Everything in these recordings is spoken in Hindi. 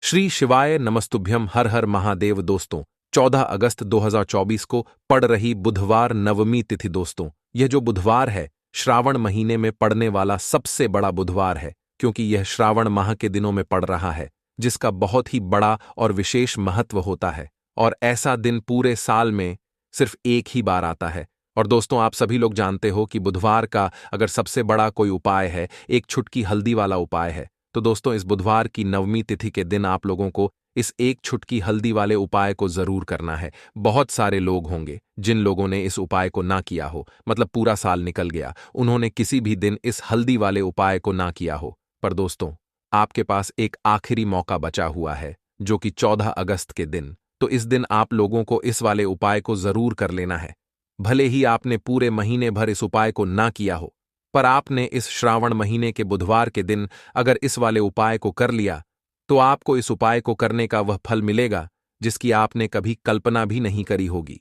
श्री शिवाय नमस्तुभ्यम हर हर महादेव। दोस्तों 14 अगस्त 2024 को पड़ रही बुधवार नवमी तिथि। दोस्तों यह जो बुधवार है श्रावण महीने में पड़ने वाला सबसे बड़ा बुधवार है, क्योंकि यह श्रावण माह के दिनों में पड़ रहा है, जिसका बहुत ही बड़ा और विशेष महत्व होता है। और ऐसा दिन पूरे साल में सिर्फ एक ही बार आता है। और दोस्तों आप सभी लोग जानते हो कि बुधवार का अगर सबसे बड़ा कोई उपाय है, एक छुटकी हल्दी वाला उपाय है, तो दोस्तों इस बुधवार की नवमी तिथि के दिन आप लोगों को इस एक छुटकी हल्दी वाले उपाय को जरूर करना है। बहुत सारे लोग होंगे जिन लोगों ने इस उपाय को ना किया हो, मतलब पूरा साल निकल गया, उन्होंने किसी भी दिन इस हल्दी वाले उपाय को ना किया हो। पर दोस्तों आपके पास एक आखिरी मौका बचा हुआ है, जो कि 14 अगस्त के दिन। तो इस दिन आप लोगों को इस वाले उपाय को जरूर कर लेना है। भले ही आपने पूरे महीने भर इस उपाय को ना किया हो, पर आपने इस श्रावण महीने के बुधवार के दिन अगर इस वाले उपाय को कर लिया, तो आपको इस उपाय को करने का वह फल मिलेगा जिसकी आपने कभी कल्पना भी नहीं करी होगी।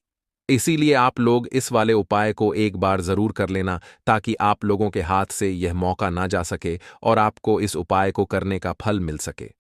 इसीलिए आप लोग इस वाले उपाय को एक बार जरूर कर लेना, ताकि आप लोगों के हाथ से यह मौका ना जा सके और आपको इस उपाय को करने का फल मिल सके।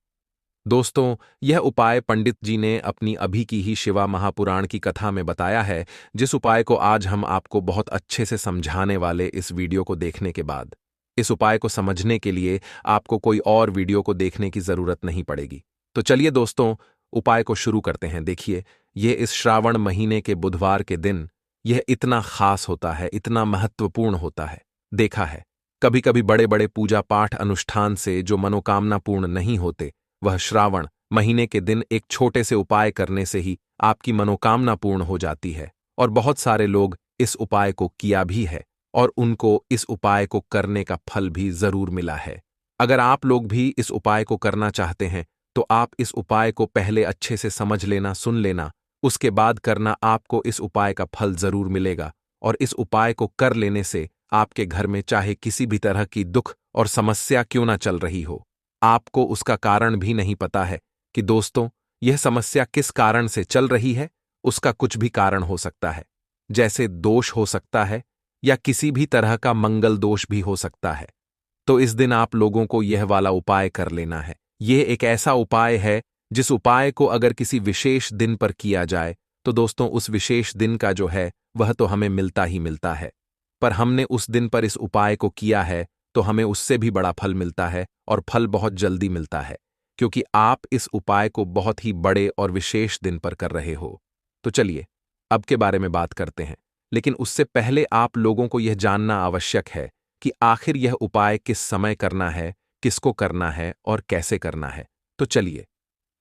दोस्तों यह उपाय पंडित जी ने अपनी अभी की ही शिवा महापुराण की कथा में बताया है, जिस उपाय को आज हम आपको बहुत अच्छे से समझाने वाले इस वीडियो को देखने के बाद। इस उपाय को समझने के लिए आपको कोई और वीडियो को देखने की जरूरत नहीं पड़ेगी। तो चलिए दोस्तों उपाय को शुरू करते हैं। देखिए यह इस श्रावण महीने के बुधवार के दिन यह इतना खास होता है, इतना महत्वपूर्ण होता है। देखा है कभी कभी बड़े बड़े पूजा पाठ अनुष्ठान से जो मनोकामना पूर्ण नहीं होते, वह श्रावण महीने के दिन एक छोटे से उपाय करने से ही आपकी मनोकामना पूर्ण हो जाती है। और बहुत सारे लोग इस उपाय को किया भी है और उनको इस उपाय को करने का फल भी जरूर मिला है। अगर आप लोग भी इस उपाय को करना चाहते हैं तो आप इस उपाय को पहले अच्छे से समझ लेना, सुन लेना, उसके बाद करना। आपको इस उपाय का फल जरूर मिलेगा। और इस उपाय को कर लेने से आपके घर में चाहे किसी भी तरह की दुख और समस्या क्यों ना चल रही हो, आपको उसका कारण भी नहीं पता है कि दोस्तों यह समस्या किस कारण से चल रही है। उसका कुछ भी कारण हो सकता है, जैसे दोष हो सकता है या किसी भी तरह का मंगल दोष भी हो सकता है। तो इस दिन आप लोगों को यह वाला उपाय कर लेना है। यह एक ऐसा उपाय है जिस उपाय को अगर किसी विशेष दिन पर किया जाए तो दोस्तों उस विशेष दिन का जो है वह तो हमें मिलता ही मिलता है। पर हमने उस दिन पर इस उपाय को किया है तो हमें उससे भी बड़ा फल मिलता है, और फल बहुत जल्दी मिलता है, क्योंकि आप इस उपाय को बहुत ही बड़े और विशेष दिन पर कर रहे हो। तो चलिए अब के बारे में बात करते हैं, लेकिन उससे पहले आप लोगों को यह जानना आवश्यक है कि आखिर यह उपाय किस समय करना है, किसको करना है और कैसे करना है। तो चलिए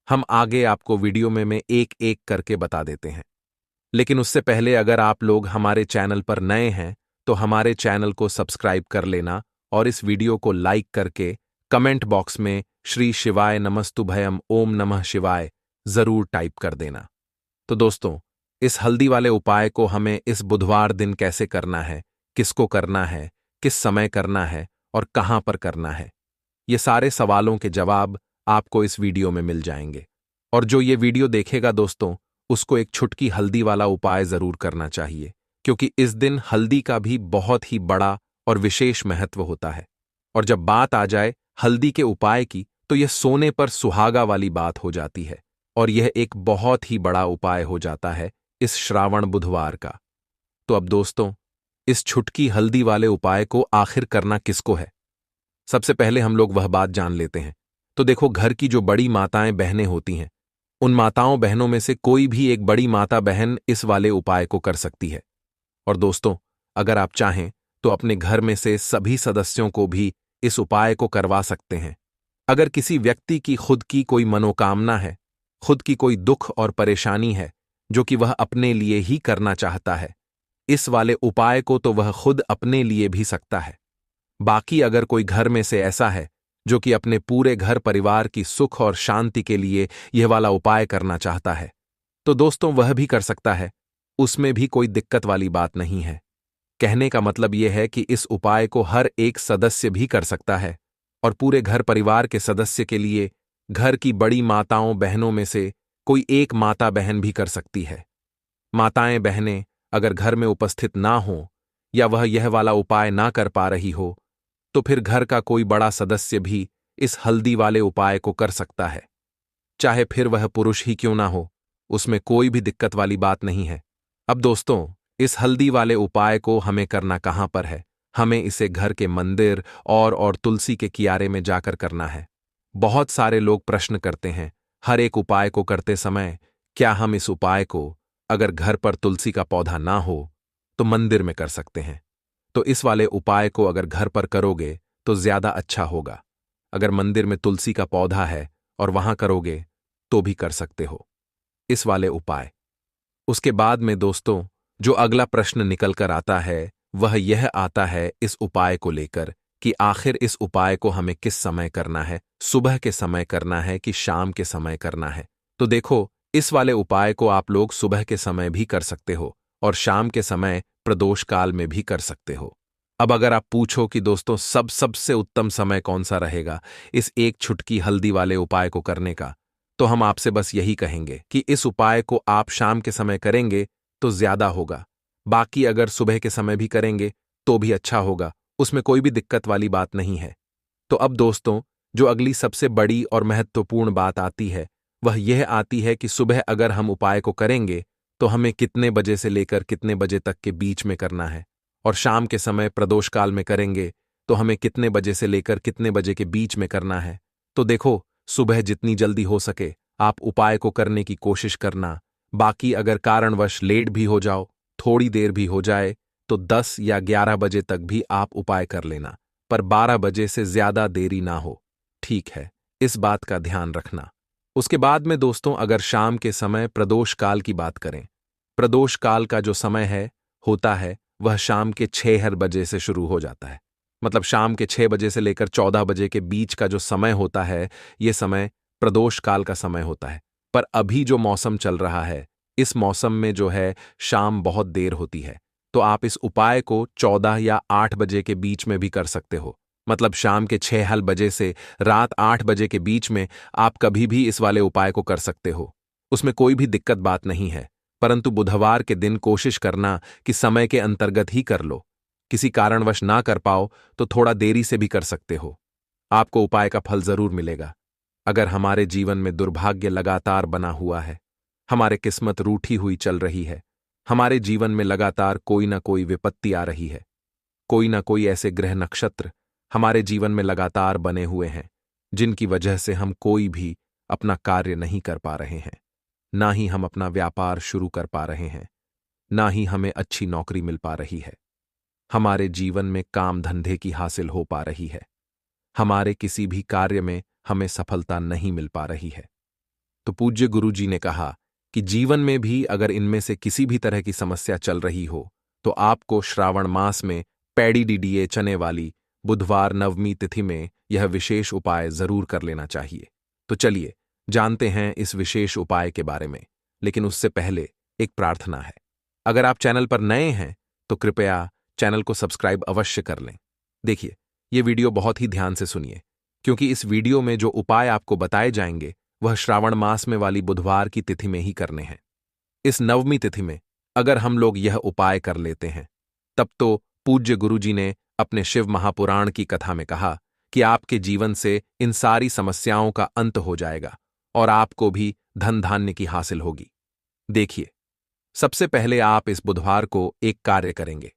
हम आगे आपको वीडियो में मैं एक एक करके बता देते हैं। लेकिन उससे पहले अगर आप लोग हमारे चैनल पर नए हैं तो हमारे चैनल को सब्सक्राइब कर लेना और इस वीडियो को लाइक करके कमेंट बॉक्स में श्री शिवाय नमस्तुभयम ओम नमः शिवाय जरूर टाइप कर देना। तो दोस्तों इस हल्दी वाले उपाय को हमें इस बुधवार दिन कैसे करना है, किसको करना है, किस समय करना है और कहां पर करना है, ये सारे सवालों के जवाब आपको इस वीडियो में मिल जाएंगे। और जो ये वीडियो देखेगा दोस्तों उसको एक छुटकी हल्दी वाला उपाय जरूर करना चाहिए, क्योंकि इस दिन हल्दी का भी बहुत ही बड़ा और विशेष महत्व होता है। और जब बात आ जाए हल्दी के उपाय की तो यह सोने पर सुहागा वाली बात हो जाती है, और यह एक बहुत ही बड़ा उपाय हो जाता है इस श्रावण बुधवार का। तो अब दोस्तों इस छुटकी हल्दी वाले उपाय को आखिर करना किसको है, सबसे पहले हम लोग वह बात जान लेते हैं। तो देखो घर की जो बड़ी माताएं बहनें होती हैं, उन माताओं बहनों में से कोई भी एक बड़ी माता बहन इस वाले उपाय को कर सकती है। और दोस्तों अगर आप चाहें तो अपने घर में से सभी सदस्यों को भी इस उपाय को करवा सकते हैं। अगर किसी व्यक्ति की खुद की कोई मनोकामना है, खुद की कोई दुख और परेशानी है जो कि वह अपने लिए ही करना चाहता है, इस वाले उपाय को तो वह खुद अपने लिए भी सकता है। बाकी अगर कोई घर में से ऐसा है जो कि अपने पूरे घर परिवार की सुख और शांति के लिए यह वाला उपाय करना चाहता है, तो दोस्तों वह भी कर सकता है। उसमें भी कोई दिक्कत वाली बात नहीं है। कहने का मतलब यह है कि इस उपाय को हर एक सदस्य भी कर सकता है, और पूरे घर परिवार के सदस्य के लिए घर की बड़ी माताओं बहनों में से कोई एक माता बहन भी कर सकती है। माताएं बहनें अगर घर में उपस्थित ना हो या वह यह वाला उपाय ना कर पा रही हो, तो फिर घर का कोई बड़ा सदस्य भी इस हल्दी वाले उपाय को कर सकता है। चाहे फिर वह पुरुष ही क्यों ना हो, उसमें कोई भी दिक्कत वाली बात नहीं है। अब दोस्तों, इस हल्दी वाले उपाय को हमें करना कहाँ पर है? हमें इसे घर के मंदिर और तुलसी के कियारे में जाकर करना है। बहुत सारे लोग प्रश्न करते हैं, हर एक उपाय को करते समय क्या हम इस उपाय को अगर घर पर तुलसी का पौधा ना हो तो मंदिर में कर सकते हैं? तो इस वाले उपाय को अगर घर पर करोगे तो ज्यादा अच्छा होगा। अगर मंदिर में तुलसी का पौधा है और वहां करोगे तो भी कर सकते हो इस वाले उपाय। उसके बाद में दोस्तों, जो अगला प्रश्न निकल कर आता है वह यह आता है इस उपाय को लेकर कि आखिर इस उपाय को हमें किस समय करना है, सुबह के समय करना है कि शाम के समय करना है? तो देखो, इस वाले उपाय को आप लोग सुबह के समय भी कर सकते हो और शाम के समय प्रदोष काल में भी कर सकते हो। अब अगर आप पूछो कि दोस्तों सबसे उत्तम समय कौन सा रहेगा इस एक छुटकी हल्दी वाले उपाय को करने का, तो हम आपसे बस यही कहेंगे कि इस उपाय को आप शाम के समय करेंगे तो ज्यादा होगा। बाकी अगर सुबह के समय भी करेंगे तो भी अच्छा होगा, उसमें कोई भी दिक्कत वाली बात नहीं है। तो अब दोस्तों, जो अगली सबसे बड़ी और महत्वपूर्ण बात आती है वह यह आती है कि सुबह अगर हम उपाय को करेंगे तो हमें कितने बजे से लेकर कितने बजे तक के बीच में करना है, और शाम के समय प्रदोष काल में करेंगे तो हमें कितने बजे से लेकर कितने बजे के बीच में करना है। तो देखो, सुबह जितनी जल्दी हो सके आप उपाय को करने की कोशिश करना। बाकी अगर कारणवश लेट भी हो जाओ, थोड़ी देर भी हो जाए, तो 10 या 11 बजे तक भी आप उपाय कर लेना, पर 12 बजे से ज्यादा देरी ना हो। ठीक है, इस बात का ध्यान रखना। उसके बाद में दोस्तों, अगर शाम के समय प्रदोष काल की बात करें, प्रदोष काल का जो समय है होता है वह शाम के 6 बजे से शुरू हो जाता है। मतलब शाम के 6 बजे से लेकर 14 बजे के बीच का जो समय होता है, यह समय प्रदोष काल का समय होता है। पर अभी जो मौसम चल रहा है, इस मौसम में जो है शाम बहुत देर होती है, तो आप इस उपाय को 14 या 8 बजे के बीच में भी कर सकते हो। मतलब शाम के 6 बजे से रात 8 बजे के बीच में आप कभी भी इस वाले उपाय को कर सकते हो, उसमें कोई भी दिक्कत बात नहीं है। परंतु बुधवार के दिन कोशिश करना कि समय के अंतर्गत ही कर लो। किसी कारणवश ना कर पाओ तो थोड़ा देरी से भी कर सकते हो, आपको उपाय का फल जरूर मिलेगा। अगर हमारे जीवन में दुर्भाग्य लगातार बना हुआ है, हमारे किस्मत रूठी हुई चल रही है, हमारे जीवन में लगातार कोई ना कोई विपत्ति आ रही है, कोई ना कोई ऐसे ग्रह नक्षत्र हमारे जीवन में लगातार बने हुए हैं जिनकी वजह से हम कोई भी अपना कार्य नहीं कर पा रहे हैं, ना ही हम अपना व्यापार शुरू कर पा रहे हैं, ना ही हमें अच्छी नौकरी मिल पा रही है, हमारे जीवन में काम धंधे की हासिल हो पा रही है, हमारे किसी भी कार्य में हमें सफलता नहीं मिल पा रही है। तो पूज्य गुरुजी ने कहा कि जीवन में भी अगर इनमें से किसी भी तरह की समस्या चल रही हो तो आपको श्रावण मास में पैडी डीडीए चने वाली बुधवार नवमी तिथि में यह विशेष उपाय जरूर कर लेना चाहिए। तो चलिए जानते हैं इस विशेष उपाय के बारे में, लेकिन उससे पहले एक प्रार्थना है। अगर आप चैनल पर नए हैं तो कृपया चैनल को सब्सक्राइब अवश्य कर लें। देखिए, ये वीडियो बहुत ही ध्यान से सुनिए, क्योंकि इस वीडियो में जो उपाय आपको बताए जाएंगे वह श्रावण मास में वाली बुधवार की तिथि में ही करने हैं। इस नवमी तिथि में अगर हम लोग यह उपाय कर लेते हैं तब तो पूज्य गुरुजी ने अपने शिव महापुराण की कथा में कहा कि आपके जीवन से इन सारी समस्याओं का अंत हो जाएगा और आपको भी धन धान्य की हासिल होगी। देखिए, सबसे पहले आप इस बुधवार को एक कार्य करेंगे।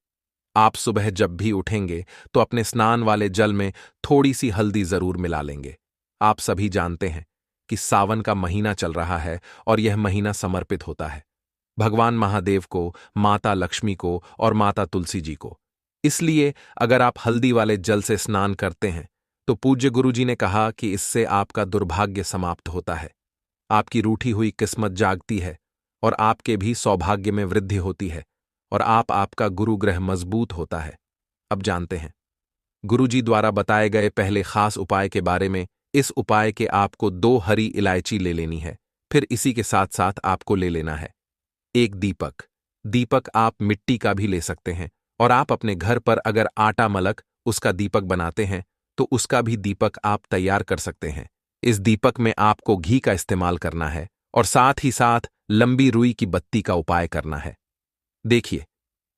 आप सुबह जब भी उठेंगे तो अपने स्नान वाले जल में थोड़ी सी हल्दी जरूर मिला लेंगे। आप सभी जानते हैं कि सावन का महीना चल रहा है और यह महीना समर्पित होता है भगवान महादेव को, माता लक्ष्मी को और माता तुलसी जी को। इसलिए अगर आप हल्दी वाले जल से स्नान करते हैं तो पूज्य गुरुजी ने कहा कि इससे आपका दुर्भाग्य समाप्त होता है, आपकी रूठी हुई किस्मत जागती है और आपके भी सौभाग्य में वृद्धि होती है और आपका गुरु ग्रह मजबूत होता है। अब जानते हैं गुरुजी द्वारा बताए गए पहले खास उपाय के बारे में। इस उपाय के आपको 2 हरी इलायची ले लेनी है, फिर इसी के साथ साथ आपको ले लेना है एक दीपक। दीपक आप मिट्टी का भी ले सकते हैं, और आप अपने घर पर अगर आटा मलक उसका दीपक बनाते हैं तो उसका भी दीपक आप तैयार कर सकते हैं। इस दीपक में आपको घी का इस्तेमाल करना है और साथ ही साथ लंबी रुई की बत्ती का उपाय करना है। देखिए,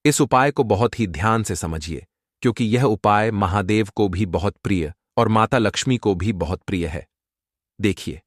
इस उपाय को बहुत ही ध्यान से समझिए, क्योंकि यह उपाय महादेव को भी बहुत प्रिय और माता लक्ष्मी को भी बहुत प्रिय है। देखिए,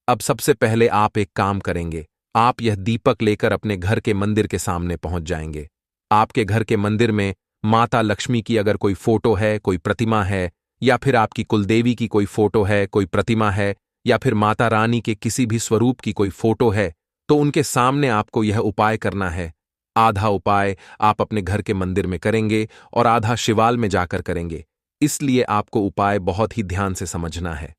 अब सबसे पहले आप एक काम करेंगे। आप यह दीपक लेकर अपने घर के मंदिर के सामने पहुंच जाएंगे। आपके घर के मंदिर में माता लक्ष्मी की अगर कोई फोटो है, कोई प्रतिमा है, या फिर आपकी कुलदेवी की कोई फोटो है, कोई प्रतिमा है, या फिर माता रानी के किसी भी स्वरूप की कोई फोटो है, तो उनके सामने आपको यह उपाय करना है। आधा उपाय आप अपने घर के मंदिर में करेंगे और आधा शिवाल में जाकर करेंगे। इसलिए आपको उपाय बहुत ही ध्यान से समझना है।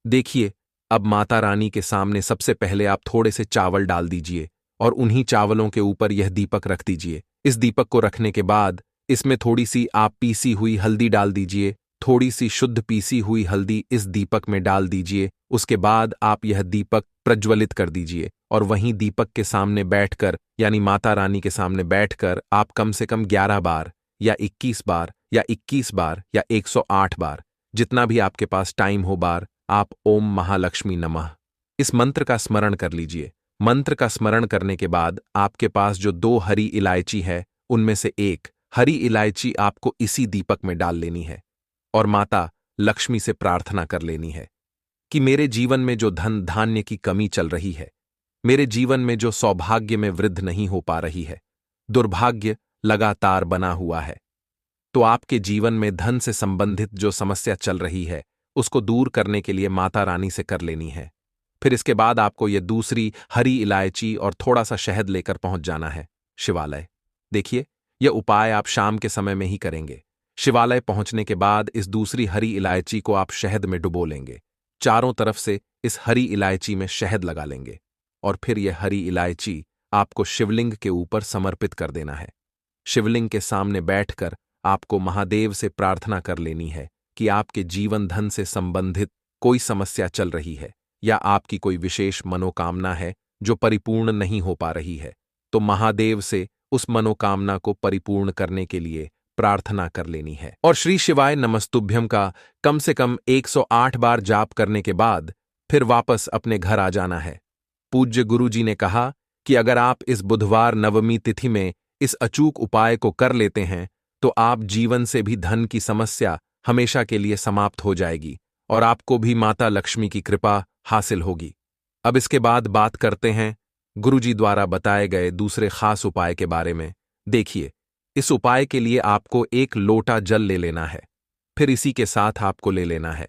देखिए, अब माता रानी के सामने सबसे पहले आप थोड़े से चावल डाल दीजिए और उन्हीं चावलों के ऊपर यह दीपक रख दीजिए। इस दीपक को रखने के बाद इसमें थोड़ी सी आप पीसी हुई हल्दी डाल दीजिए। थोड़ी सी शुद्ध पीसी हुई हल्दी इस दीपक में डाल दीजिए। उसके बाद आप यह दीपक प्रज्वलित कर दीजिए और वहीं दीपक के सामने बैठकर, यानी माता रानी के सामने बैठकर, आप कम से कम 11 बार या 21 बार या 21 बार या 108 बार, जितना भी आपके पास टाइम हो बार, आप ओम महालक्ष्मी नमः इस मंत्र का स्मरण कर लीजिए। मंत्र का स्मरण करने के बाद आपके पास जो 2 हरी इलायची है, उनमें से एक हरी इलायची आपको इसी दीपक में डाल लेनी है और माता लक्ष्मी से प्रार्थना कर लेनी है कि मेरे जीवन में जो धन धान्य की कमी चल रही है, मेरे जीवन में जो सौभाग्य में वृद्धि नहीं हो पा रही है, दुर्भाग्य लगातार बना हुआ है, तो आपके जीवन में धन से संबंधित जो समस्या चल रही है, उसको दूर करने के लिए माता रानी से कर लेनी है। फिर इसके बाद आपको यह दूसरी हरी इलायची और थोड़ा सा शहद लेकर पहुंच जाना है शिवालय। देखिए, यह उपाय आप शाम के समय में ही करेंगे। शिवालय पहुंचने के बाद इस दूसरी हरी इलायची को आप शहद में डुबो लेंगे। चारों तरफ से इस हरी इलायची में शहद लगा लेंगे और फिर यह हरी इलायची आपको शिवलिंग के ऊपर समर्पित कर देना है। शिवलिंग के सामने बैठकर आपको महादेव से प्रार्थना कर लेनी है कि आपके जीवन धन से संबंधित कोई समस्या चल रही है या आपकी कोई विशेष मनोकामना है जो परिपूर्ण नहीं हो पा रही है, तो महादेव से उस मनोकामना को परिपूर्ण करने के लिए प्रार्थना कर लेनी है। और श्री शिवाय नमस्तुभ्यम का कम से कम 108 बार जाप करने के बाद फिर वापस अपने घर आ जाना है। पूज्य गुरुजी ने कहा कि अगर आप इस बुधवार नवमी तिथि में इस अचूक उपाय को कर लेते हैं तो आप जीवन से भी धन की समस्या हमेशा के लिए समाप्त हो जाएगी और आपको भी माता लक्ष्मी की कृपा हासिल होगी। अब इसके बाद बात करते हैं गुरुजी द्वारा बताए गए दूसरे खास उपाय के बारे में। देखिए, इस उपाय के लिए आपको 1 लोटा जल ले लेना है। फिर इसी के साथ आपको ले लेना है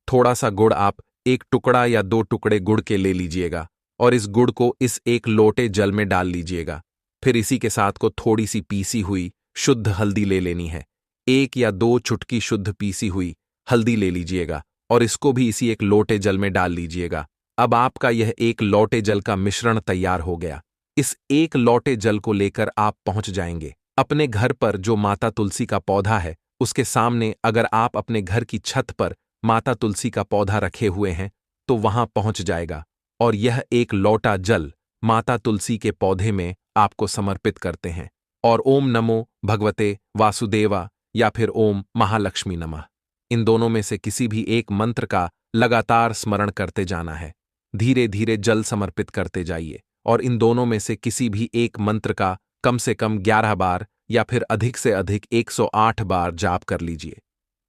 थोड़ा सा गुड़। आप 1 टुकड़ा या 2 टुकड़े गुड़ के ले लीजिएगा और इस गुड़ को इस 1 लोटे जल में डाल लीजिएगा। फिर इसी के साथ को थोड़ी सी पीसी हुई शुद्ध हल्दी ले लेनी है। 1 या 2 चुटकी शुद्ध पीसी हुई हल्दी ले लीजिएगा और इसको भी इसी 1 लोटे जल में डाल लीजिएगा। अब आपका यह 1 लोटे जल का मिश्रण तैयार हो गया। इस 1 लोटे जल को लेकर आप पहुंच जाएंगे अपने घर पर जो माता तुलसी का पौधा है उसके सामने। अगर आप अपने घर की छत पर माता तुलसी का पौधा रखे हुए हैं तो वहां पहुंच जाएगा और यह 1 लोटा जल माता तुलसी के पौधे में आपको समर्पित करते हैं और ओम नमो भगवते वासुदेवा या फिर ओम महालक्ष्मी नमः, इन दोनों में से किसी भी एक मंत्र का लगातार स्मरण करते जाना है। धीरे धीरे जल समर्पित करते जाइए और इन दोनों में से किसी भी एक मंत्र का कम से कम 11 बार या फिर अधिक से अधिक 108 बार जाप कर लीजिए।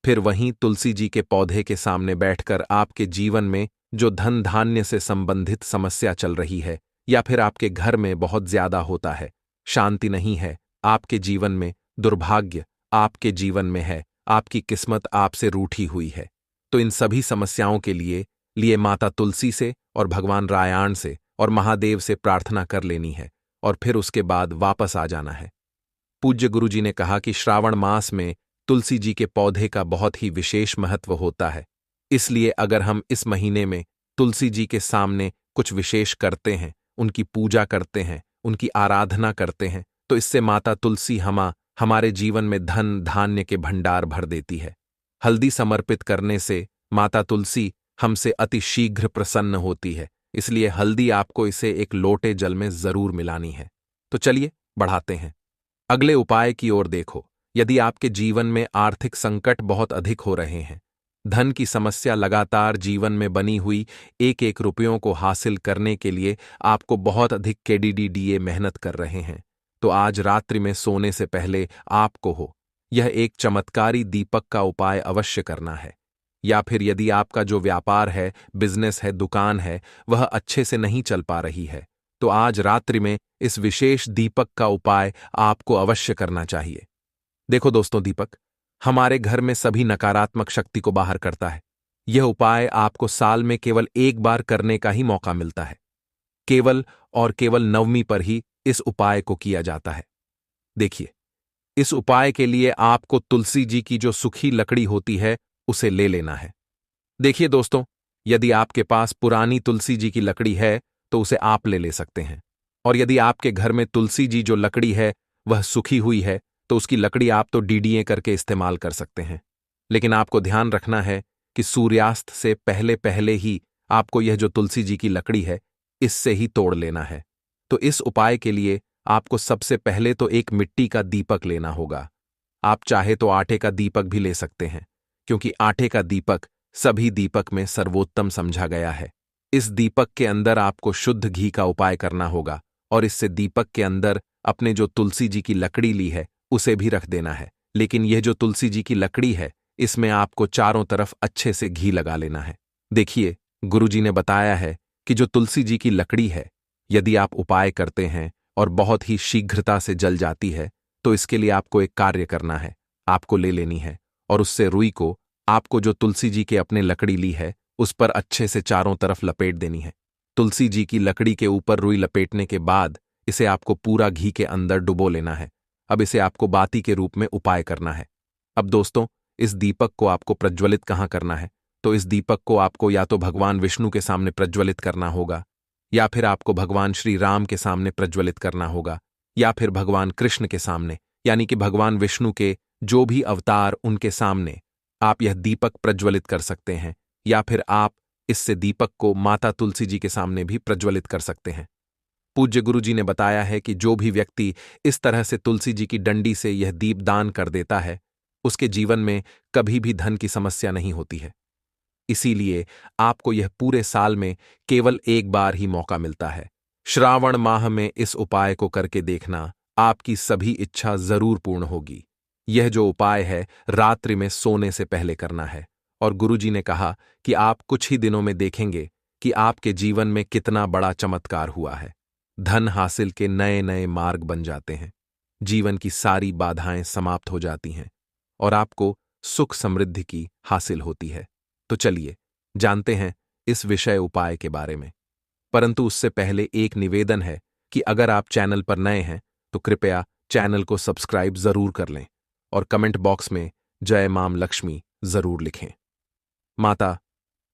फिर वहीं तुलसी जी के पौधे के सामने बैठकर आपके जीवन में जो धन धान्य से संबंधित समस्या चल रही है या फिर आपके घर में बहुत ज्यादा होता है, शांति नहीं है, आपके जीवन में दुर्भाग्य आपके जीवन में है, आपकी किस्मत आपसे रूठी हुई है, तो इन सभी समस्याओं के लिए माता तुलसी से और भगवान रायाण से और महादेव से प्रार्थना कर लेनी है और फिर उसके बाद वापस आ जाना है। पूज्य गुरुजी ने कहा कि श्रावण मास में तुलसी जी के पौधे का बहुत ही विशेष महत्व होता है, इसलिए अगर हम इस महीने में तुलसी जी के सामने कुछ विशेष करते हैं, उनकी पूजा करते हैं, उनकी आराधना करते हैं, तो इससे माता तुलसी हमारे जीवन में धन धान्य के भंडार भर देती है। हल्दी समर्पित करने से माता तुलसी हमसे अति शीघ्र प्रसन्न होती है, इसलिए हल्दी आपको इसे 1 लोटे जल में जरूर मिलानी है। तो चलिए बढ़ाते हैं अगले उपाय की ओर। देखो, यदि आपके जीवन में आर्थिक संकट बहुत अधिक हो रहे हैं, धन की समस्या लगातार जीवन में बनी हुई, 1-1 रुपयों को हासिल करने के लिए आपको बहुत अधिक KDDDA मेहनत कर रहे हैं, तो आज रात्रि में सोने से पहले आपको यह एक चमत्कारी दीपक का उपाय अवश्य करना है। या फिर यदि आपका जो व्यापार है, बिजनेस है, दुकान है, वह अच्छे से नहीं चल पा रही है, तो आज रात्रि में इस विशेष दीपक का उपाय आपको अवश्य करना चाहिए। देखो दोस्तों, दीपक हमारे घर में सभी नकारात्मक शक्ति को बाहर करता है। यह उपाय आपको साल में केवल एक बार करने का ही मौका मिलता है। केवल और केवल नवमी पर ही इस उपाय को किया जाता है। देखिए, इस उपाय के लिए आपको तुलसी जी की जो सूखी लकड़ी होती है उसे ले लेना है। देखिए दोस्तों, यदि आपके पास पुरानी तुलसी जी की लकड़ी है तो उसे आप ले सकते हैं, और यदि आपके घर में तुलसी जी जो लकड़ी है वह सूखी हुई है तो उसकी लकड़ी आप तो डीडीए करके इस्तेमाल कर सकते हैं। लेकिन आपको ध्यान रखना है कि सूर्यास्त से पहले पहले ही आपको यह जो तुलसी जी की लकड़ी है इससे ही तोड़ लेना है। तो इस उपाय के लिए आपको सबसे पहले तो एक मिट्टी का दीपक लेना होगा। आप चाहे तो आटे का दीपक भी ले सकते हैं, क्योंकि आटे का दीपक सभी दीपक में सर्वोत्तम समझा गया है। इस दीपक के अंदर आपको शुद्ध घी का उपाय करना होगा और इससे दीपक के अंदर अपने जो तुलसी जी की लकड़ी ली है उसे भी रख देना है। लेकिन यह जो तुलसी जी की लकड़ी है इसमें आपको चारों तरफ अच्छे से घी लगा लेना है। देखिए, गुरुजी ने बताया है कि जो तुलसी जी की लकड़ी है, यदि आप उपाय करते हैं और बहुत ही शीघ्रता से जल जाती है, तो इसके लिए आपको एक कार्य करना है। आपको ले लेनी है और उससे रुई को आपको जो तुलसी जी के अपने लकड़ी ली है उस पर अच्छे से चारों तरफ लपेट देनी है। तुलसी जी की लकड़ी के ऊपर रुई लपेटने के बाद इसे आपको पूरा घी के अंदर डुबो लेना है। अब इसे आपको बाती के रूप में उपाय करना है। अब दोस्तों, इस दीपक को आपको प्रज्वलित कहाँ करना है? तो इस दीपक को आपको या तो भगवान विष्णु के सामने प्रज्वलित करना होगा, या फिर आपको भगवान श्री राम के सामने प्रज्वलित करना होगा, या फिर भगवान कृष्ण के सामने, यानी कि भगवान विष्णु के जो भी अवतार उनके सामने आप यह दीपक प्रज्वलित कर सकते हैं। या फिर आप इससे दीपक को माता तुलसी जी के सामने भी प्रज्वलित कर सकते हैं। पूज्य गुरु जी ने बताया है कि जो भी व्यक्ति इस तरह से तुलसी जी की डंडी से यह दीप दान कर देता है उसके जीवन में कभी भी धन की समस्या नहीं होती है। इसीलिए आपको यह पूरे साल में केवल एक बार ही मौका मिलता है। श्रावण माह में इस उपाय को करके देखना, आपकी सभी इच्छा जरूर पूर्ण होगी। यह जो उपाय है रात्रि में सोने से पहले करना है, और गुरुजी ने कहा कि आप कुछ ही दिनों में देखेंगे कि आपके जीवन में कितना बड़ा चमत्कार हुआ है। धन हासिल के नए नए मार्ग बन जाते हैं, जीवन की सारी बाधाएं समाप्त हो जाती हैं और आपको सुख समृद्धि की हासिल होती है। तो चलिए जानते हैं इस विषय उपाय के बारे में। परंतु उससे पहले एक निवेदन है कि अगर आप चैनल पर नए हैं तो कृपया चैनल को सब्सक्राइब जरूर कर लें और कमेंट बॉक्स में जय माम लक्ष्मी जरूर लिखें। माता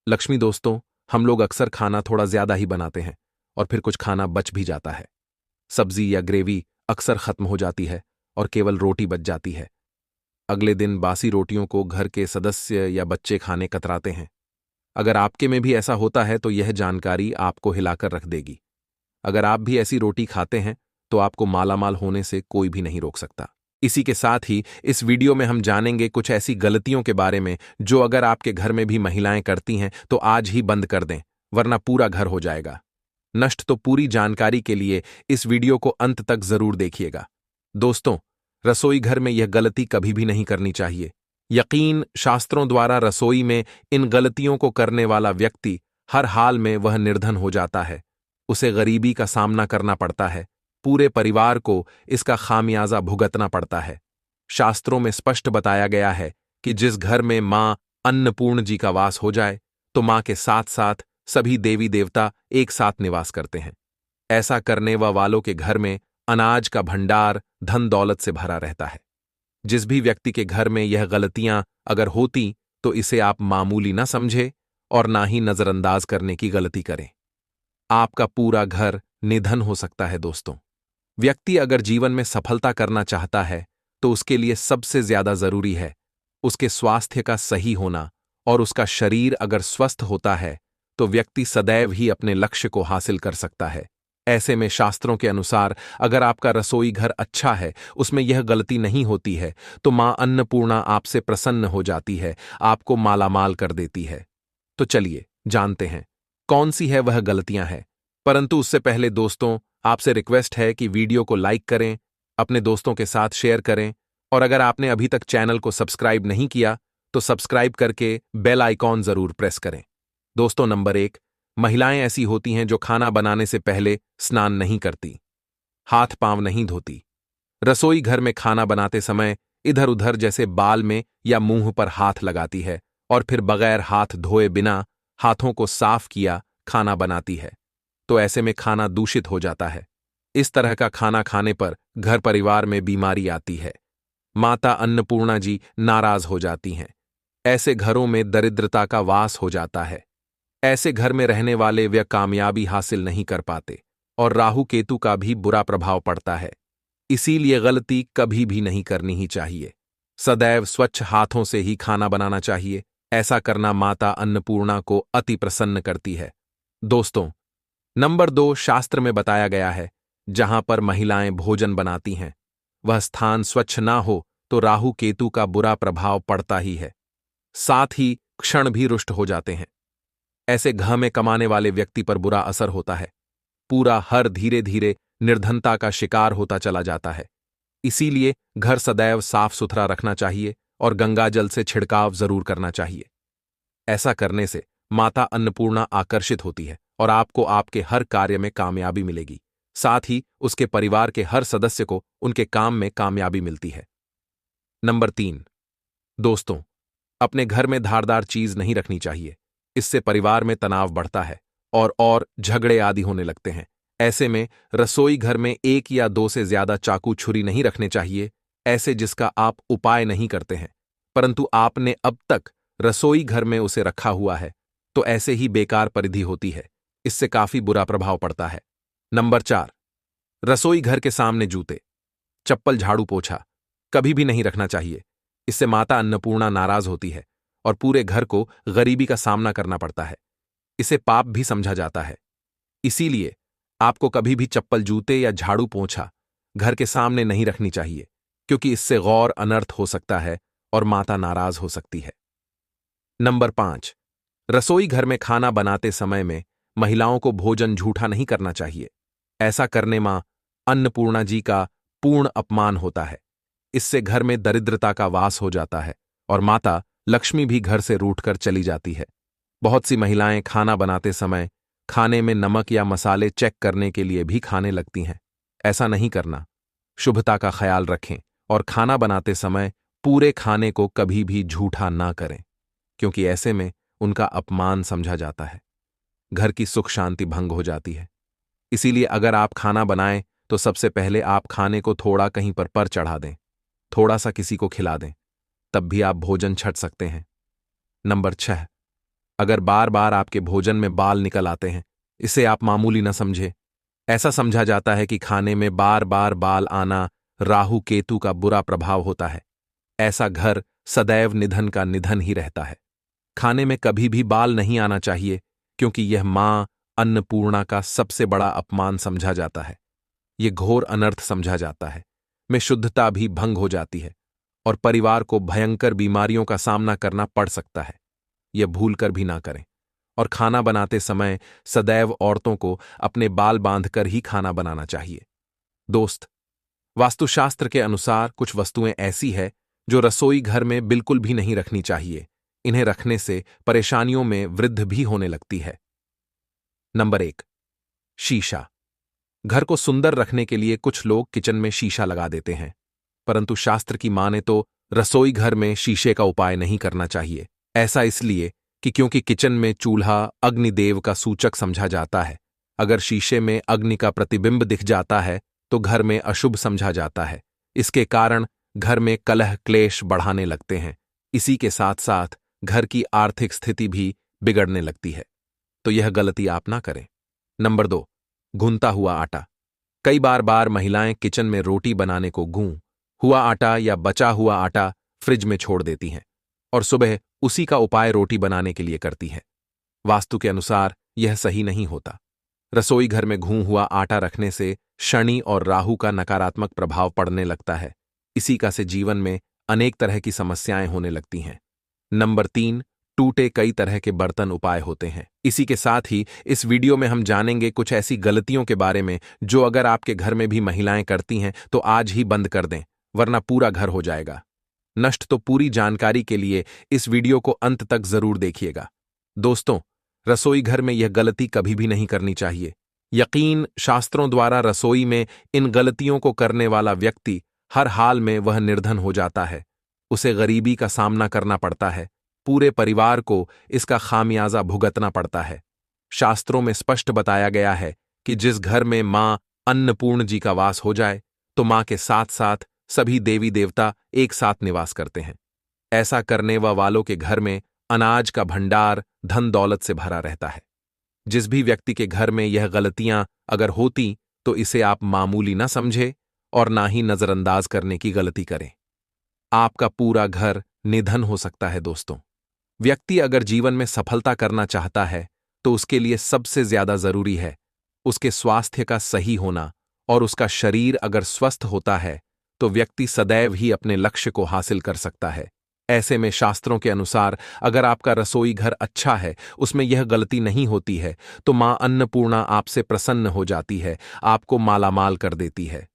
लक्ष्मी दोस्तों, हम लोग अक्सर खाना थोड़ा ज्यादा ही बनाते हैं और फिर कुछ खाना बच भी जाता है। सब्जी या ग्रेवी अक्सर खत्म हो जाती है और केवल रोटी बच जाती है। अगले दिन बासी रोटियों को घर के सदस्य या बच्चे खाने कतराते हैं। अगर आपके में भी ऐसा होता है तो यह जानकारी आपको हिलाकर रख देगी। अगर आप भी ऐसी रोटी खाते हैं तो आपको मालामाल होने से कोई भी नहीं रोक सकता। इसी के साथ ही इस वीडियो में हम जानेंगे कुछ ऐसी गलतियों के बारे में जो अगर आपके घर में भी महिलाएं करती हैं तो आज ही बंद कर दें, वरना पूरा घर हो जाएगा नष्ट। तो पूरी जानकारी के लिए इस वीडियो को अंत तक जरूर देखिएगा। दोस्तों, रसोई घर में यह गलती कभी भी नहीं करनी चाहिए। यकीन, शास्त्रों द्वारा रसोई में इन गलतियों को करने वाला व्यक्ति हर हाल में वह निर्धन हो जाता है, उसे गरीबी का सामना करना पड़ता है, पूरे परिवार को इसका खामियाजा भुगतना पड़ता है। शास्त्रों में स्पष्ट बताया गया है कि जिस घर में मां अन्नपूर्ण जी का वास हो जाए तो मां के साथ साथ सभी देवी देवता एक साथ निवास करते हैं। ऐसा करने वालों के घर में अनाज का भंडार धन दौलत से भरा रहता है। जिस भी व्यक्ति के घर में यह गलतियां अगर होती तो इसे आप मामूली न समझे और ना ही नजरअंदाज करने की गलती करें। आपका पूरा घर निधन हो सकता है। दोस्तों, व्यक्ति अगर जीवन में सफलता करना चाहता है तो उसके लिए सबसे ज्यादा जरूरी है उसके स्वास्थ्य का सही होना, और उसका शरीर अगर स्वस्थ होता है तो व्यक्ति सदैव ही अपने लक्ष्य को हासिल कर सकता है। ऐसे में शास्त्रों के अनुसार अगर आपका रसोई घर अच्छा है, उसमें यह गलती नहीं होती है, तो मां अन्नपूर्णा आपसे प्रसन्न हो जाती है, आपको मालामाल कर देती है। तो चलिए जानते हैं कौन सी है वह गलतियां हैं। परंतु उससे पहले दोस्तों, आपसे रिक्वेस्ट है कि वीडियो को लाइक करें, अपने दोस्तों के साथ शेयर करें, और अगर आपने अभी तक चैनल को सब्सक्राइब नहीं किया तो सब्सक्राइब करके बेल आइकॉन जरूर प्रेस करें। दोस्तों, नंबर 1, महिलाएं ऐसी होती हैं जो खाना बनाने से पहले स्नान नहीं करती, हाथ पांव नहीं धोती, रसोई घर में खाना बनाते समय इधर उधर जैसे बाल में या मुंह पर हाथ लगाती है और फिर बगैर हाथ धोए बिना हाथों को साफ किया खाना बनाती है, तो ऐसे में खाना दूषित हो जाता है। इस तरह का खाना खाने पर घर परिवार में बीमारी आती है। माता अन्नपूर्णा जी नाराज हो जाती हैं। ऐसे घरों में दरिद्रता का वास हो जाता है। ऐसे घर में रहने वाले वे कामयाबी हासिल नहीं कर पाते और राहु केतु का भी बुरा प्रभाव पड़ता है। इसीलिए गलती कभी भी नहीं करनी ही चाहिए। सदैव स्वच्छ हाथों से ही खाना बनाना चाहिए। ऐसा करना माता अन्नपूर्णा को अति प्रसन्न करती है। दोस्तों, नंबर 2, शास्त्र में बताया गया है, जहां पर महिलाएं भोजन बनाती हैं, वह स्थान स्वच्छ ना हो तो राहु केतु का बुरा प्रभाव पड़ता ही है, साथ ही क्षण भी रुष्ट हो जाते हैं। ऐसे घर में कमाने वाले व्यक्ति पर बुरा असर होता है। पूरा हर धीरे धीरे निर्धनता का शिकार होता चला जाता है। इसीलिए घर सदैव साफ सुथरा रखना चाहिए और गंगा जल से छिड़काव जरूर करना चाहिए। ऐसा करने से माता अन्नपूर्णा आकर्षित होती है और आपको आपके हर कार्य में कामयाबी मिलेगी। साथ ही उसके परिवार के हर सदस्य को उनके काम में कामयाबी मिलती है। नंबर 3, दोस्तों, अपने घर में धारदार चीज नहीं रखनी चाहिए। इससे परिवार में तनाव बढ़ता है और झगड़े आदि होने लगते हैं। ऐसे में रसोई घर में 1 या 2 से ज्यादा चाकू छुरी नहीं रखने चाहिए, ऐसे जिसका आप उपाय नहीं करते हैं, परंतु आपने अब तक रसोई घर में उसे रखा हुआ है, तो ऐसे ही बेकार परिधि होती है। इससे काफी बुरा प्रभाव पड़ता है। नंबर 4, रसोई घर के सामने जूते, चप्पल, झाड़ू, पोछा कभी भी नहीं रखना चाहिए। इससे माता अन्नपूर्णा नाराज होती है और पूरे घर को गरीबी का सामना करना पड़ता है। इसे पाप भी समझा जाता है। इसीलिए आपको कभी भी चप्पल, जूते या झाड़ू, पोंछा घर के सामने नहीं रखनी चाहिए, क्योंकि इससे गौर अनर्थ हो सकता है और माता नाराज हो सकती है। नंबर 5, रसोई घर में खाना बनाते समय में महिलाओं को भोजन झूठा नहीं करना चाहिए। ऐसा करने मां अन्नपूर्णा जी का पूर्ण अपमान होता है। इससे घर में दरिद्रता का वास हो जाता है और माता लक्ष्मी भी घर से रूठकर चली जाती है। बहुत सी महिलाएं खाना बनाते समय खाने में नमक या मसाले चेक करने के लिए भी खाने लगती हैं। ऐसा नहीं करना। शुभता का ख्याल रखें और खाना बनाते समय पूरे खाने को कभी भी झूठा ना करें, क्योंकि ऐसे में उनका अपमान समझा जाता है। घर की सुख शांति भंग हो जाती है। इसीलिए अगर आप खाना बनाएं तो सबसे पहले आप खाने को थोड़ा कहीं पर चढ़ा दें, थोड़ा सा किसी को खिला दें, तब भी आप भोजन छंट सकते हैं। नंबर 6, अगर बार बार आपके भोजन में बाल निकल आते हैं, इसे आप मामूली न समझे। ऐसा समझा जाता है कि खाने में बार बार बाल आना राहु केतु का बुरा प्रभाव होता है। ऐसा घर सदैव निधन का निधन ही रहता है। खाने में कभी भी बाल नहीं आना चाहिए, क्योंकि यह मां अन्नपूर्णा का सबसे बड़ा अपमान समझा जाता है। यह घोर अनर्थ समझा जाता है। में शुद्धता भी भंग हो जाती है और परिवार को भयंकर बीमारियों का सामना करना पड़ सकता है। यह भूलकर भी ना करें। और खाना बनाते समय सदैव औरतों को अपने बाल बांधकर ही खाना बनाना चाहिए। दोस्त, वास्तुशास्त्र के अनुसार कुछ वस्तुएं ऐसी है जो रसोई घर में बिल्कुल भी नहीं रखनी चाहिए। इन्हें रखने से परेशानियों में वृद्धि भी होने लगती है। नंबर 1, शीशा। घर को सुंदर रखने के लिए कुछ लोग किचन में शीशा लगा देते हैं, परंतु शास्त्र की माने तो रसोई घर में शीशे का उपाय नहीं करना चाहिए। ऐसा इसलिए कि क्योंकि किचन में चूल्हा अग्निदेव का सूचक समझा जाता है। अगर शीशे में अग्नि का प्रतिबिंब दिख जाता है तो घर में अशुभ समझा जाता है। इसके कारण घर में कलह क्लेश बढ़ाने लगते हैं। इसी के साथ साथ घर की आर्थिक स्थिति भी बिगड़ने लगती है। तो यह गलती आप ना करें। नंबर 2, गूंथा हुआ आटा। कई बार महिलाएं किचन में रोटी बनाने को गूं हुआ आटा या बचा हुआ आटा फ्रिज में छोड़ देती हैं और सुबह उसी का उपाय रोटी बनाने के लिए करती हैं। वास्तु के अनुसार यह सही नहीं होता। रसोई घर में घूं हुआ आटा रखने से शनि और राहु का नकारात्मक प्रभाव पड़ने लगता है। इसी का से जीवन में अनेक तरह की समस्याएं होने लगती हैं। नंबर 3, टूटे कई तरह के बर्तन उपाय होते हैं। इसी के साथ ही इस वीडियो में हम जानेंगे कुछ ऐसी गलतियों के बारे में जो अगर आपके घर में भी महिलाएं करती हैं तो आज ही बंद कर दें, वरना पूरा घर हो जाएगा। नष्ट। तो पूरी जानकारी के लिए इस वीडियो को अंत तक जरूर देखिएगा। दोस्तों, रसोई घर में यह गलती कभी भी नहीं करनी चाहिए। यकीन, शास्त्रों द्वारा रसोई में इन गलतियों को करने वाला व्यक्ति हर हाल में वह निर्धन हो जाता है, उसे गरीबी का सामना करना पड़ता है, पूरे परिवार को इसका खामियाजा भुगतना पड़ता है। शास्त्रों में स्पष्ट बताया गया है कि जिस घर में मां अन्नपूर्ण जी का वास हो जाए तो मां के साथ साथ सभी देवी देवता एक साथ निवास करते हैं। ऐसा करने वालों के घर में अनाज का भंडार धन दौलत से भरा रहता है। जिस भी व्यक्ति के घर में यह गलतियां अगर होती तो इसे आप मामूली न समझे और ना ही नजरअंदाज करने की गलती करें। आपका पूरा घर निधन हो सकता है। दोस्तों, व्यक्ति अगर जीवन में सफलता करना चाहता है तो उसके लिए सबसे ज्यादा जरूरी है उसके स्वास्थ्य का सही होना, और उसका शरीर अगर स्वस्थ होता है तो व्यक्ति सदैव ही अपने लक्ष्य को हासिल कर सकता है। ऐसे में शास्त्रों के अनुसार अगर आपका रसोई घर अच्छा है, उसमें यह गलती नहीं होती है, तो मां अन्नपूर्णा आपसे प्रसन्न हो जाती है, आपको मालामाल कर देती है।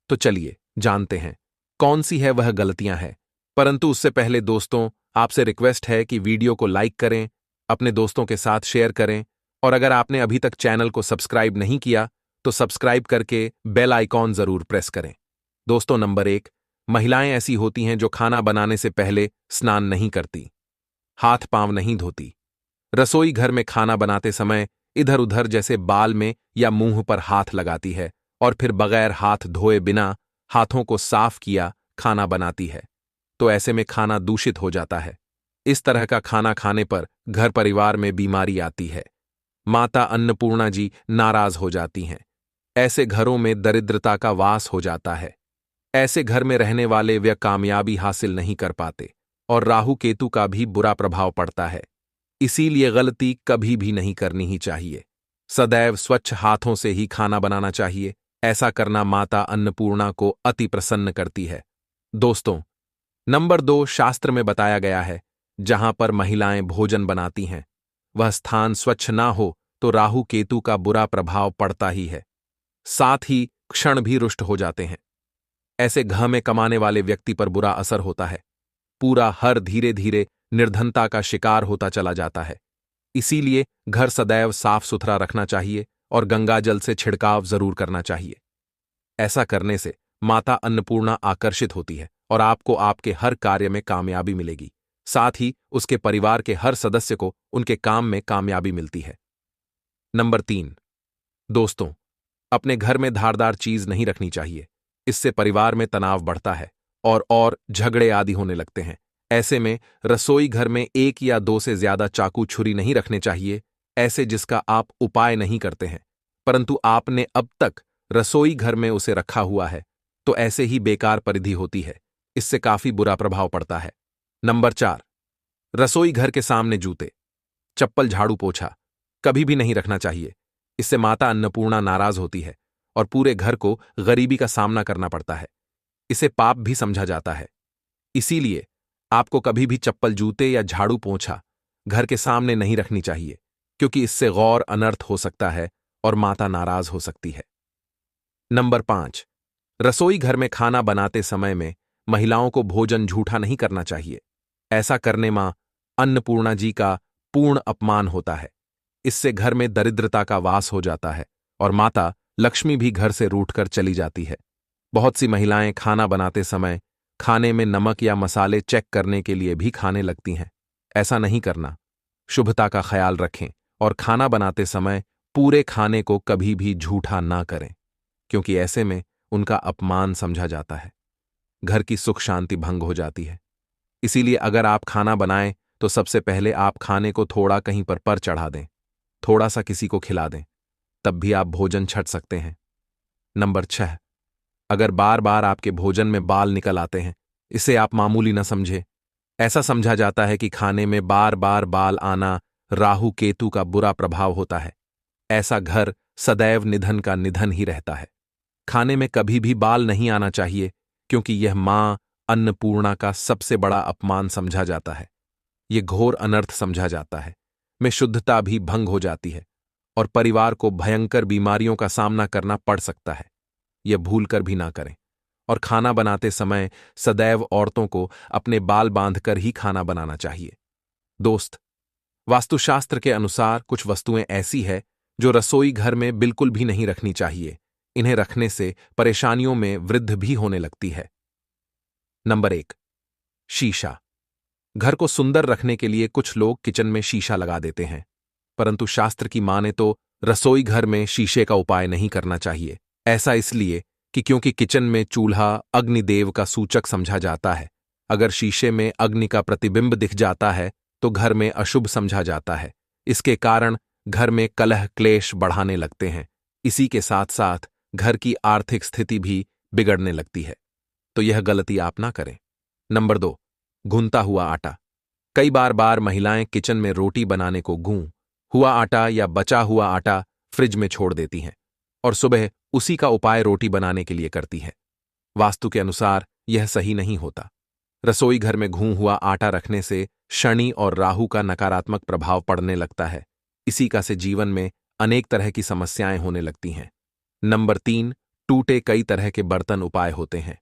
तो चलिए जानते हैं कौन सी है वह गलतियां हैं। परंतु उससे पहले दोस्तों, आपसे रिक्वेस्ट है कि वीडियो को लाइक करें, अपने दोस्तों के साथ शेयर करें, और अगर आपने अभी तक चैनल को सब्सक्राइब नहीं किया तो सब्सक्राइब करके बेल आइकॉन जरूर प्रेस करें। दोस्तों, नंबर 1, महिलाएं ऐसी होती हैं जो खाना बनाने से पहले स्नान नहीं करती, हाथ पांव नहीं धोती, रसोई घर में खाना बनाते समय इधर उधर जैसे बाल में या मुंह पर हाथ लगाती है और फिर बगैर हाथ धोए बिना हाथों को साफ किया खाना बनाती है। तो ऐसे में खाना दूषित हो जाता है। इस तरह का खाना खाने पर घर परिवार में बीमारी आती है। माता अन्नपूर्णा जी नाराज हो जाती हैं। ऐसे घरों में दरिद्रता का वास हो जाता है। ऐसे घर में रहने वाले वे कामयाबी हासिल नहीं कर पाते और राहु केतु का भी बुरा प्रभाव पड़ता है। इसीलिए गलती कभी भी नहीं करनी ही चाहिए। सदैव स्वच्छ हाथों से ही खाना बनाना चाहिए। ऐसा करना माता अन्नपूर्णा को अति प्रसन्न करती है। दोस्तों, नंबर 2, शास्त्र में बताया गया है जहां पर महिलाएं भोजन बनाती हैं वह स्थान स्वच्छ ना हो तो राहु केतु का बुरा प्रभाव पड़ता ही है, साथ ही क्षण भी रुष्ट हो जाते हैं। ऐसे घर में कमाने वाले व्यक्ति पर बुरा असर होता है। पूरा हर धीरे धीरे निर्धनता का शिकार होता चला जाता है। इसीलिए घर सदैव साफ सुथरा रखना चाहिए और गंगा जल से छिड़काव जरूर करना चाहिए। ऐसा करने से माता अन्नपूर्णा आकर्षित होती है और आपको आपके हर कार्य में कामयाबी मिलेगी। साथ ही उसके परिवार के हर सदस्य को उनके काम में कामयाबी मिलती है। नंबर 3, दोस्तों, अपने घर में धारदार चीज नहीं रखनी चाहिए। इससे परिवार में तनाव बढ़ता है और झगड़े आदि होने लगते हैं। ऐसे में रसोई घर में 1 या 2 से ज्यादा चाकू छुरी नहीं रखने चाहिए, ऐसे जिसका आप उपाय नहीं करते हैं, परंतु आपने अब तक रसोई घर में उसे रखा हुआ है, तो ऐसे ही बेकार परिधि होती है। इससे काफी बुरा प्रभाव पड़ता है। नंबर 4, रसोई घर के सामने जूते, चप्पल, झाड़ू, पोछा कभी भी नहीं रखना चाहिए। इससे माता अन्नपूर्णा नाराज होती है और पूरे घर को गरीबी का सामना करना पड़ता है। इसे पाप भी समझा जाता है। इसीलिए आपको कभी भी चप्पल, जूते या झाड़ू, पोंछा घर के सामने नहीं रखनी चाहिए, क्योंकि इससे गौर अनर्थ हो सकता है और माता नाराज हो सकती है। नंबर 5, रसोई घर में खाना बनाते समय में महिलाओं को भोजन झूठा नहीं करना चाहिए। ऐसा करने मां अन्नपूर्णा जी का पूर्ण अपमान होता है। इससे घर में दरिद्रता का वास हो जाता है और माता लक्ष्मी भी घर से रूठकर चली जाती है। बहुत सी महिलाएं खाना बनाते समय खाने में नमक या मसाले चेक करने के लिए भी खाने लगती हैं। ऐसा नहीं करना। शुभता का ख्याल रखें और खाना बनाते समय पूरे खाने को कभी भी झूठा ना करें, क्योंकि ऐसे में उनका अपमान समझा जाता है। घर की सुख शांति भंग हो जाती है। इसीलिए अगर आप खाना बनाएं तो सबसे पहले आप खाने को थोड़ा कहीं पर चढ़ा दें, थोड़ा सा किसी को खिला दें, तब भी आप भोजन छट सकते हैं। नंबर 6, अगर बार बार आपके भोजन में बाल निकल आते हैं, इसे आप मामूली न समझे। ऐसा समझा जाता है कि खाने में बार बार बाल आना राहु केतु का बुरा प्रभाव होता है। ऐसा घर सदैव निधन का निधन ही रहता है। खाने में कभी भी बाल नहीं आना चाहिए, क्योंकि यह मां अन्नपूर्णा का सबसे बड़ा अपमान समझा जाता है। यह घोर अनर्थ समझा जाता है। में शुद्धता भी भंग हो जाती है और परिवार को भयंकर बीमारियों का सामना करना पड़ सकता है। यह भूलकर भी ना करें और खाना बनाते समय सदैव औरतों को अपने बाल बांधकर ही खाना बनाना चाहिए। दोस्त, वास्तुशास्त्र के अनुसार कुछ वस्तुएं ऐसी है जो रसोई घर में बिल्कुल भी नहीं रखनी चाहिए। इन्हें रखने से परेशानियों में वृद्धि भी होने लगती है। नंबर 1, शीशा। घर को सुंदर रखने के लिए कुछ लोग किचन में शीशा लगा देते हैं, परंतु शास्त्र की माने तो रसोई घर में शीशे का उपाय नहीं करना चाहिए। ऐसा इसलिए कि क्योंकि किचन में चूल्हा अग्निदेव का सूचक समझा जाता है। अगर शीशे में अग्नि का प्रतिबिंब दिख जाता है तो घर में अशुभ समझा जाता है। इसके कारण घर में कलह क्लेश बढ़ाने लगते हैं। इसी के साथ साथ घर की आर्थिक स्थिति भी बिगड़ने लगती है। तो यह गलती आप ना करें। नंबर 2, गूंथा हुआ आटा। कई बार महिलाएं किचन में रोटी बनाने को गूं हुआ आटा या बचा हुआ आटा फ्रिज में छोड़ देती हैं और सुबह उसी का उपाय रोटी बनाने के लिए करती है। वास्तु के अनुसार यह सही नहीं होता। रसोई घर में घूं हुआ आटा रखने से शनि और राहु का नकारात्मक प्रभाव पड़ने लगता है। इसी का से जीवन में अनेक तरह की समस्याएं होने लगती हैं। नंबर 3, टूटे कई तरह के बर्तन उपाय होते हैं।